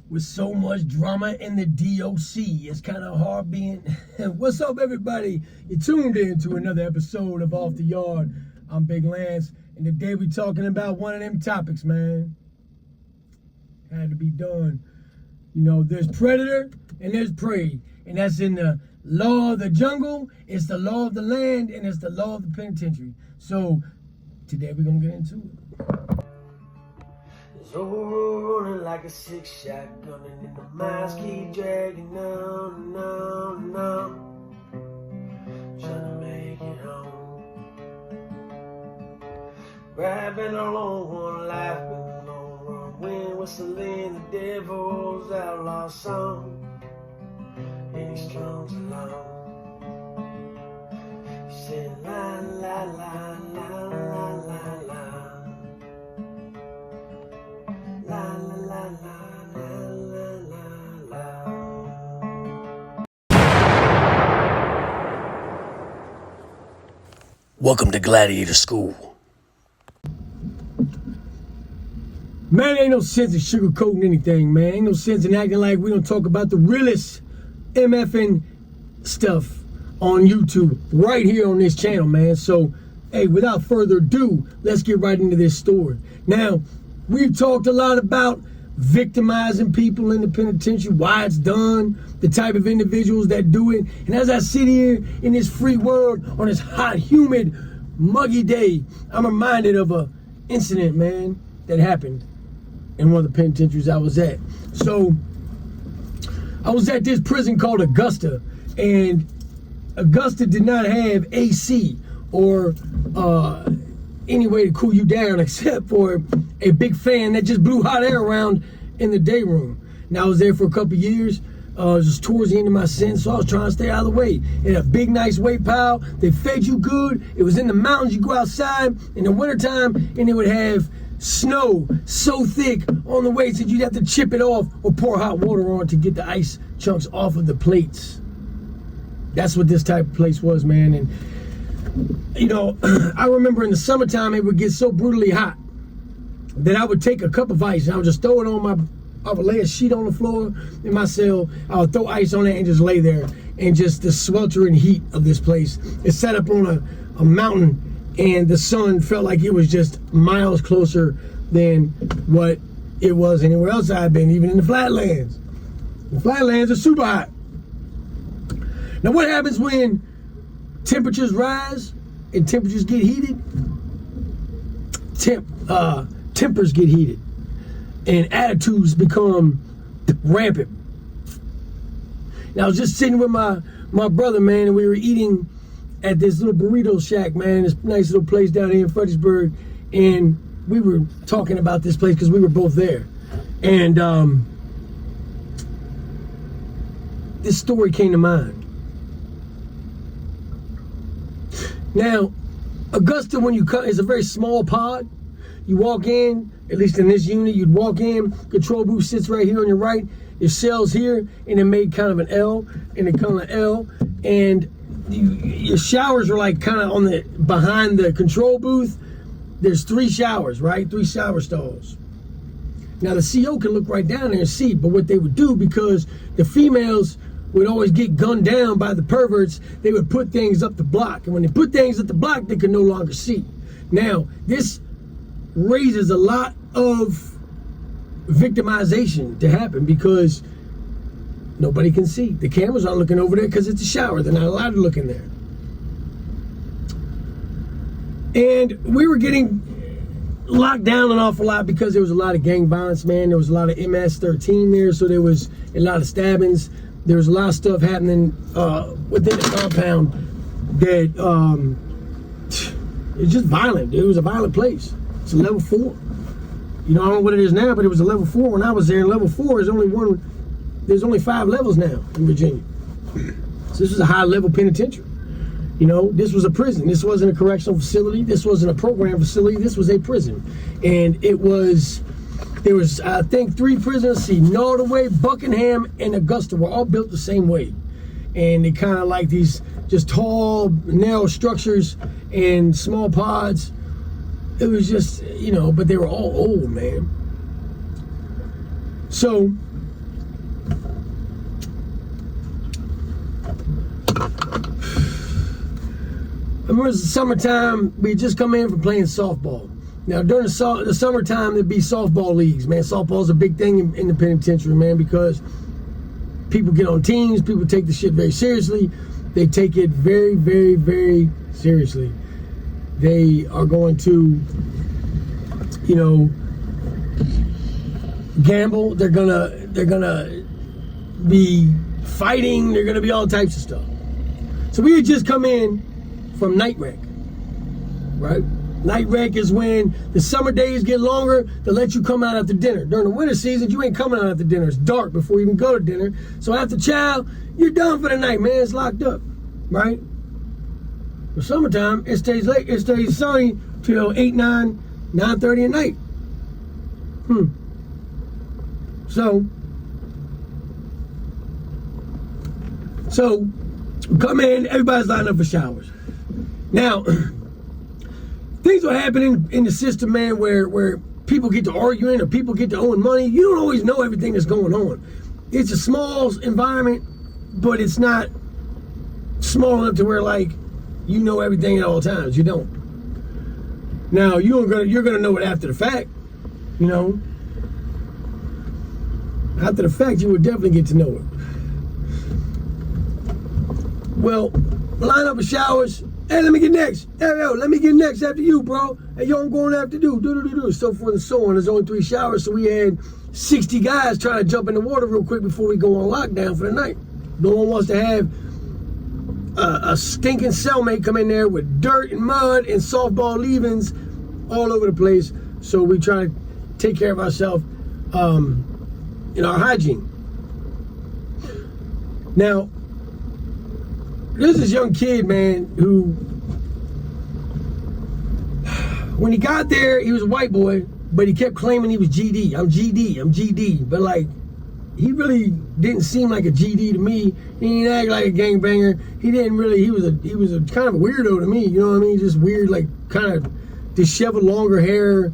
with so much drama in the DOC. It's kind of hard being. What's up, everybody? You tuned in to another episode of Off the Yard. I'm Big Lance, and today we're talking about one of them topics, man. Had to be done. You know, there's predator and there's prey, and that's in the law of the jungle, it's the law of the land, and it's the law of the penitentiary. So today we're gonna get into it. Rolling like a six shotgun, and the miles keep dragging on, trying to make it home. Grabbing along one life, but no wrong wind whistling the devil's outlaw song, and he strums along. He said la la la la la la la. La la la la la la la. Welcome to Gladiator School. Man, ain't no sense in sugarcoating anything, man. Ain't no sense in acting like we don't talk about the realest MFing stuff on YouTube right here on this channel, man. So, hey, without further ado, let's get right into this story. Now, we've talked a lot about victimizing people in the penitentiary, why it's done, the type of individuals that do it. And as I sit here in this free world on this hot, humid, muggy day, I'm reminded of a incident, man, that happened in one of the penitentiaries I was at. So I was at this prison called Augusta, and Augusta did not have AC or any way to cool you down except for a big fan that just blew hot air around in the day room. Now, I was there for a couple years. It was just towards the end of my sentence, so I was trying to stay out of the way. In a big, nice weight pile. They fed you good. It was in the mountains. You go outside in the wintertime, and it would have snow so thick on the weights that you'd have to chip it off or pour hot water on to get the ice chunks off of the plates. That's what this type of place was, man. And you know, I remember in the summertime it would get so brutally hot that I would take a cup of ice and I would just throw it on I would lay a sheet on the floor in my cell. I would throw ice on it and just lay there, and just the sweltering heat of this place. It's set up on a mountain, and the sun felt like it was just miles closer than what it was anywhere else I've been, even in the flatlands. The flatlands are super hot. Now, what happens when temperatures rise and temperatures get heated? Tempers get heated and attitudes become rampant. Now, I was just sitting with my brother, man, and we were eating at this little burrito shack, man, this nice little place down here in Fredericksburg, and we were talking about this place because we were both there. And this story came to mind. Now, Augusta, when you come, is a very small pod. You walk in, at least in this unit, you'd walk in, control booth sits right here on your right, your cell's here, and it made kind of an L, and it kind of L, and your showers are like kind of on the, behind the control booth. There's 3 showers, right? 3 shower stalls. Now, the CO can look right down there and see, but what they would do, because the females would always get gunned down by the perverts, they would put things up the block. And when they put things up the block, they could no longer see. Now, this raises a lot of victimization to happen because nobody can see. The cameras aren't looking over there because it's a shower. They're not allowed to look in there. And we were getting locked down an awful lot because there was a lot of gang violence, man. There was a lot of MS-13 there, so there was a lot of stabbings. There was a lot of stuff happening within the compound that it's just violent. It was a violent place. It's a level 4. You know, I don't know what it is now, but it was a level 4 when I was there. And level 4 is there's only 5 levels now in Virginia. So this was a high level penitentiary. You know, this was a prison. This wasn't a correctional facility. This wasn't a program facility. This was a prison. And there was, I think, 3 prisons. See, Nottoway, Buckingham, and Augusta were all built the same way. And they kind of like these just tall, narrow structures and small pods. It was just, you know, but they were all old, man. So I remember the summertime, we just come in from playing softball. Now, during the summertime, there'd be softball leagues, man. Softball's a big thing in the penitentiary, man, because people get on teams, people take the shit very seriously. They take it very, very, very seriously. They are going to, you know, gamble. They're gonna be fighting. They're gonna be all types of stuff. So we had just come in from night rec, right? Night rec is when the summer days get longer to let you come out after dinner. During the winter season, you ain't coming out after dinner. It's dark before you even go to dinner. So after chow, you're done for the night, man. It's locked up, right? For summertime, it stays late. It stays sunny till 8, 9, 9:30 at night. So come in, everybody's lining up for showers. Now, things are happening in the system, man, where people get to arguing or people get to owing money. You don't always know everything that's going on. It's a small environment, but it's not small enough to where, like, you know everything at all times. You don't. Now, you're gonna know it after the fact, you know. After the fact, you would definitely get to know it. Well, line up for showers. Hey, let me get next. Hey, yo, let me get next after you, bro. Hey, yo, I'm going after you. Do. So forth and so on. There's only 3 showers, so we had 60 guys trying to jump in the water real quick before we go on lockdown for the night. No one wants to have a stinking cellmate come in there with dirt and mud and softball leavings all over the place. So we try to take care of ourselves in our hygiene. Now, there's this young kid, man, who, when he got there, he was a white boy, but he kept claiming he was GD. I'm GD. But, like, he really didn't seem like a GD to me. He didn't act like a gangbanger. He was a kind of a weirdo to me, you know what I mean? Just weird, like, kind of disheveled, longer hair,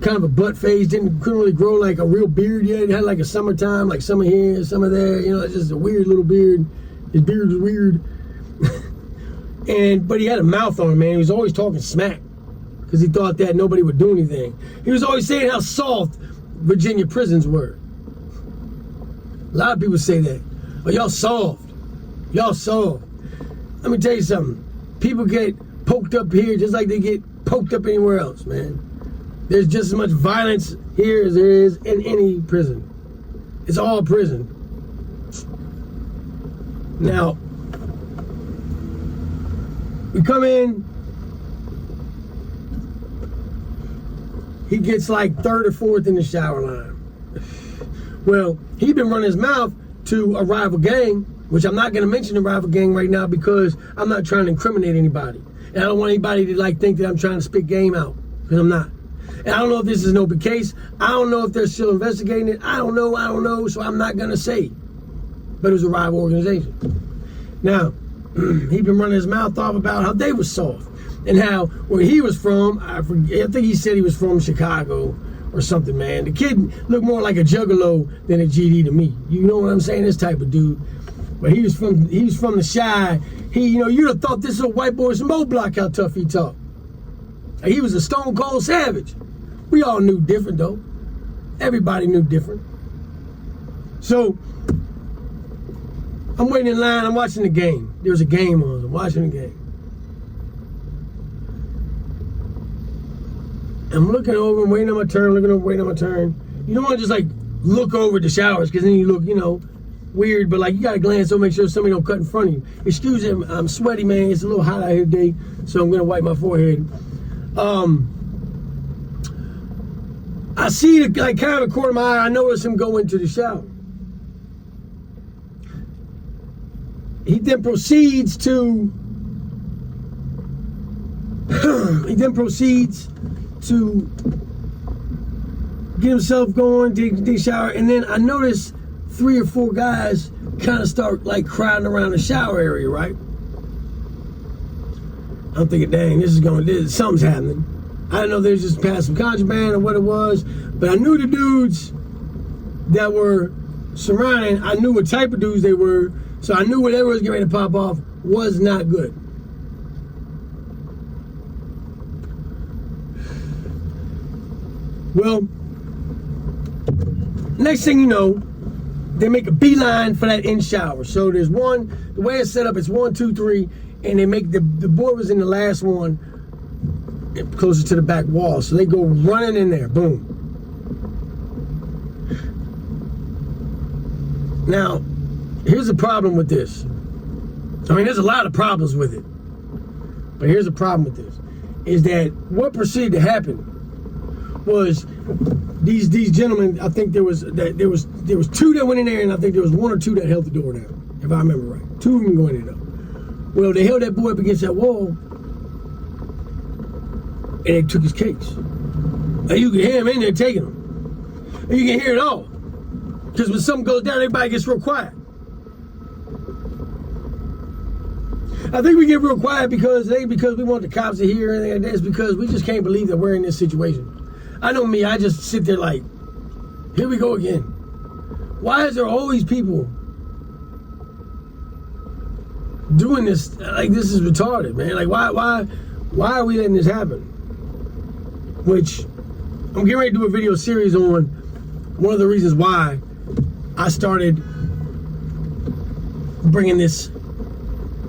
kind of a butt face, couldn't really grow like a real beard yet. It had like a summertime, like summer here, summer there, you know, it's just a weird little beard. His beard was weird. But he had a mouth on him, man. He was always talking smack because he thought that nobody would do anything. He was always saying how soft Virginia prisons were. A lot of people say that. Oh, y'all soft. Y'all soft. Let me tell you something. People get poked up here just like they get poked up anywhere else, man. There's just as much violence here as there is in any prison. It's all prison. Now, we come in, he gets like 3rd or 4th in the shower line. Well, he'd been running his mouth to a rival gang, which I'm not going to mention the rival gang right now because I'm not trying to incriminate anybody. And I don't want anybody to like think that I'm trying to spit game out, because I'm not. And I don't know if this is an open case. I don't know if they're still investigating it. I don't know, so I'm not going to say. But it was a rival organization. Now, he'd been running his mouth off about how they were soft and how where he was from, I think he said he was from Chicago or something, man. The kid looked more like a juggalo than a GD to me. You know what I'm saying? This type of dude. But he was from the Chi. You'd have thought this little white boy was from O-Block, how tough he talked. He was a stone cold savage. We all knew different though. Everybody knew different. So I'm waiting in line, I'm watching the game. There was a game on, I'm watching the game. I'm looking over, I'm waiting on my turn, waiting on my turn. You don't want to just like look over the showers, because then you look, weird, but like you gotta glance over, make sure somebody don't cut in front of you. Excuse me, I'm sweaty, man. It's a little hot out here today, so I'm gonna wipe my forehead. I see the like kind of the corner of my eye, I notice him go into the shower. He then proceeds to get himself going, take a shower, and then I notice 3 or 4 guys kind of start like crowding around the shower area, right? I'm thinking, dang, something's happening. I didn't know they was just passing contraband or what it was, but I knew the dudes that were surrounding, I knew what type of dudes they were, so I knew whatever was getting ready to pop off was not good. Well, next thing you know, they make a beeline for that in shower. So there's one, the way it's set up, it's 1, 2, 3, and they make the boy was in the last one, closest to the back wall. So they go running in there, boom. Now, here's the problem with this. I mean, there's a lot of problems with it. But here's the problem with this. Is that what proceeded to happen was these gentlemen, I think there was 2 that went in there, and I think there was 1 or 2 that held the door down, if I remember right. 2 of them going in there. Well, they held that boy up against that wall, and they took his case. And you can hear him in there taking him. And you can hear it all. Because when something goes down, everybody gets real quiet. I think we get real quiet because we want the cops to hear, and it's because we just can't believe that we're in this situation. I know me, I just sit there like, here we go again. Why is there always people doing this? Like, this is retarded, man. Like, why are we letting this happen? Which, I'm getting ready to do a video series on one of the reasons why I started bringing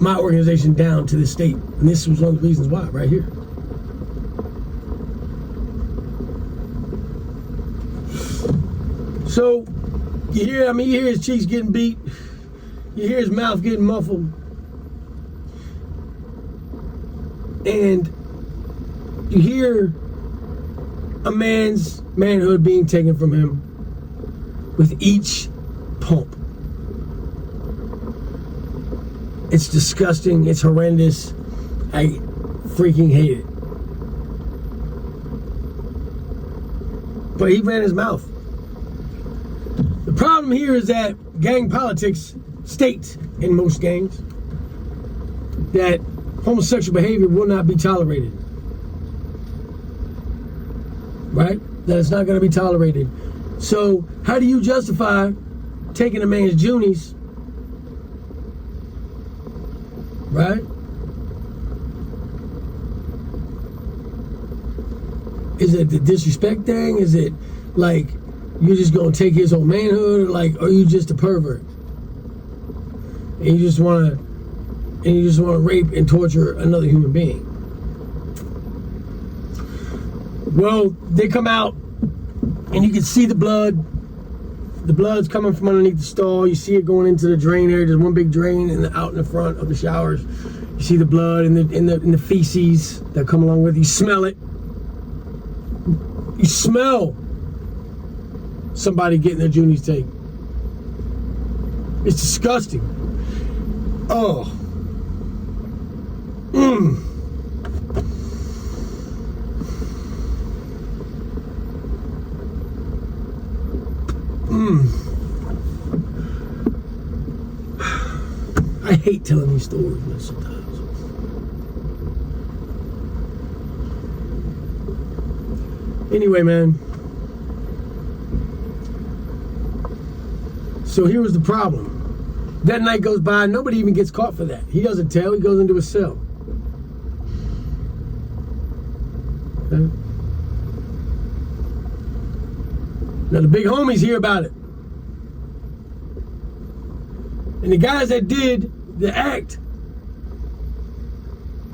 my organization down to this state. And this was one of the reasons why, right here. So, you hear his cheeks getting beat. You hear his mouth getting muffled. And you hear a man's manhood being taken from him with each pump. It's disgusting. It's horrendous. I freaking hate it. But he ran his mouth. The problem here is that gang politics state in most gangs that homosexual behavior will not be tolerated. Right? That it's not going to be tolerated. So how do you justify taking a man's Junies? Right? Is it the disrespect thing? Is it like you're just gonna take his whole manhood, or like, are you just a pervert? And you just wanna rape and torture another human being? Well, they come out and you can see the blood. The blood's coming from underneath the stall. You see it going into the drain area. There's one big drain out in the front of the showers. You see the blood and the feces that come along with it. You smell it. You smell somebody getting their Junies taken. It's disgusting. Oh. I hate telling these stories, man, sometimes. Anyway, man. So here was the problem. That night goes by, nobody even gets caught for that. He doesn't tell, he goes into his cell. Okay? Now the big homies hear about it. And the guys that did the act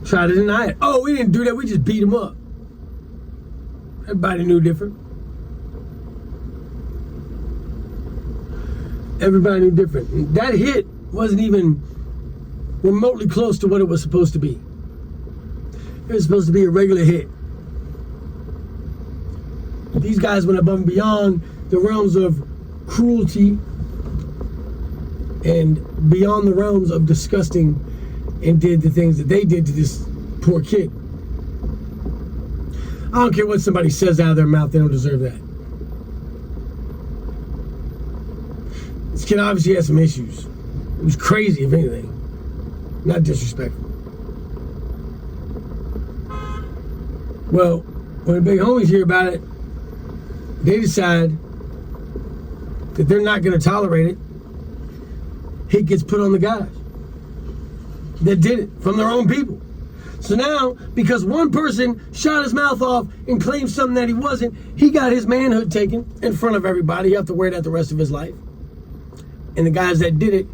try to deny it. Oh, we didn't do that, we just beat him up. Everybody knew different. Everybody knew different. That hit wasn't even remotely close to what it was supposed to be. It was supposed to be a regular hit. These guys went above and beyond the realms of cruelty and beyond the realms of disgusting, and did the things that they did to this poor kid. I don't care what somebody says out of their mouth, they don't deserve that. This kid obviously had some issues. It was crazy, if anything. Not disrespectful. Well, when the big homies hear about it, they decide that they're not going to tolerate it. Hit gets put on the guys that did it, from their own people. So now, because one person shot his mouth off and claimed something that he wasn't, he got his manhood taken in front of everybody. He have to wear that the rest of his life. And the guys that did it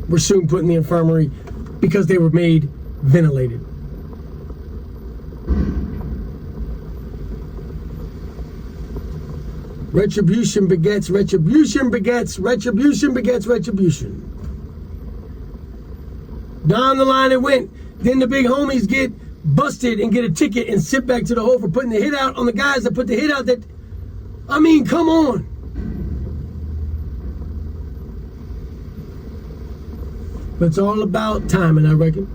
were soon put in the infirmary because they were made ventilated. Retribution begets retribution begets retribution begets retribution. Down the line it went. Then the big homies get busted and get a ticket and sit back to the hole for putting the hit out on the guys that put the hit out that, I mean, come on. But it's all about timing, I reckon.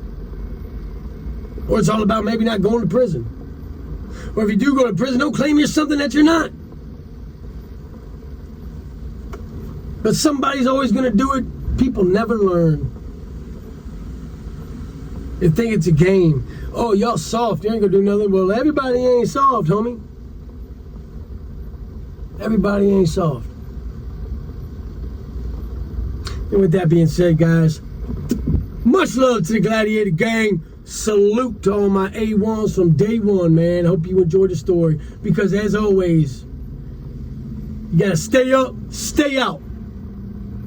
Or it's all about maybe not going to prison. Or if you do go to prison, don't claim you're something that you're not. But somebody's always going to do it. People never learn. They think it's a game. Oh, y'all soft. You ain't going to do nothing. Well, everybody ain't soft, homie. Everybody ain't soft. And with that being said, guys, much love to the Gladiator Gang. Salute to all my A1s from day one, man. Hope you enjoyed the story. Because as always, you got to stay up, stay out.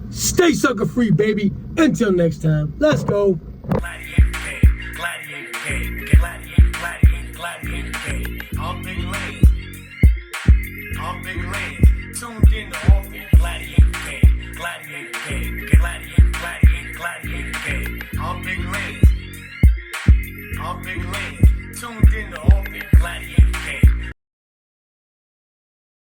Stay sucker free, baby. Until next time, let's go. Gladiator game, gladiator game, gladiator, gladiator, gladiator game. All big lanes, all big lanes. Tuned in to all the gladiator game, gladiator game, gladiator, gladiator, gladiator game. All big lanes, all big lanes. Tuned in to all the gladiator game.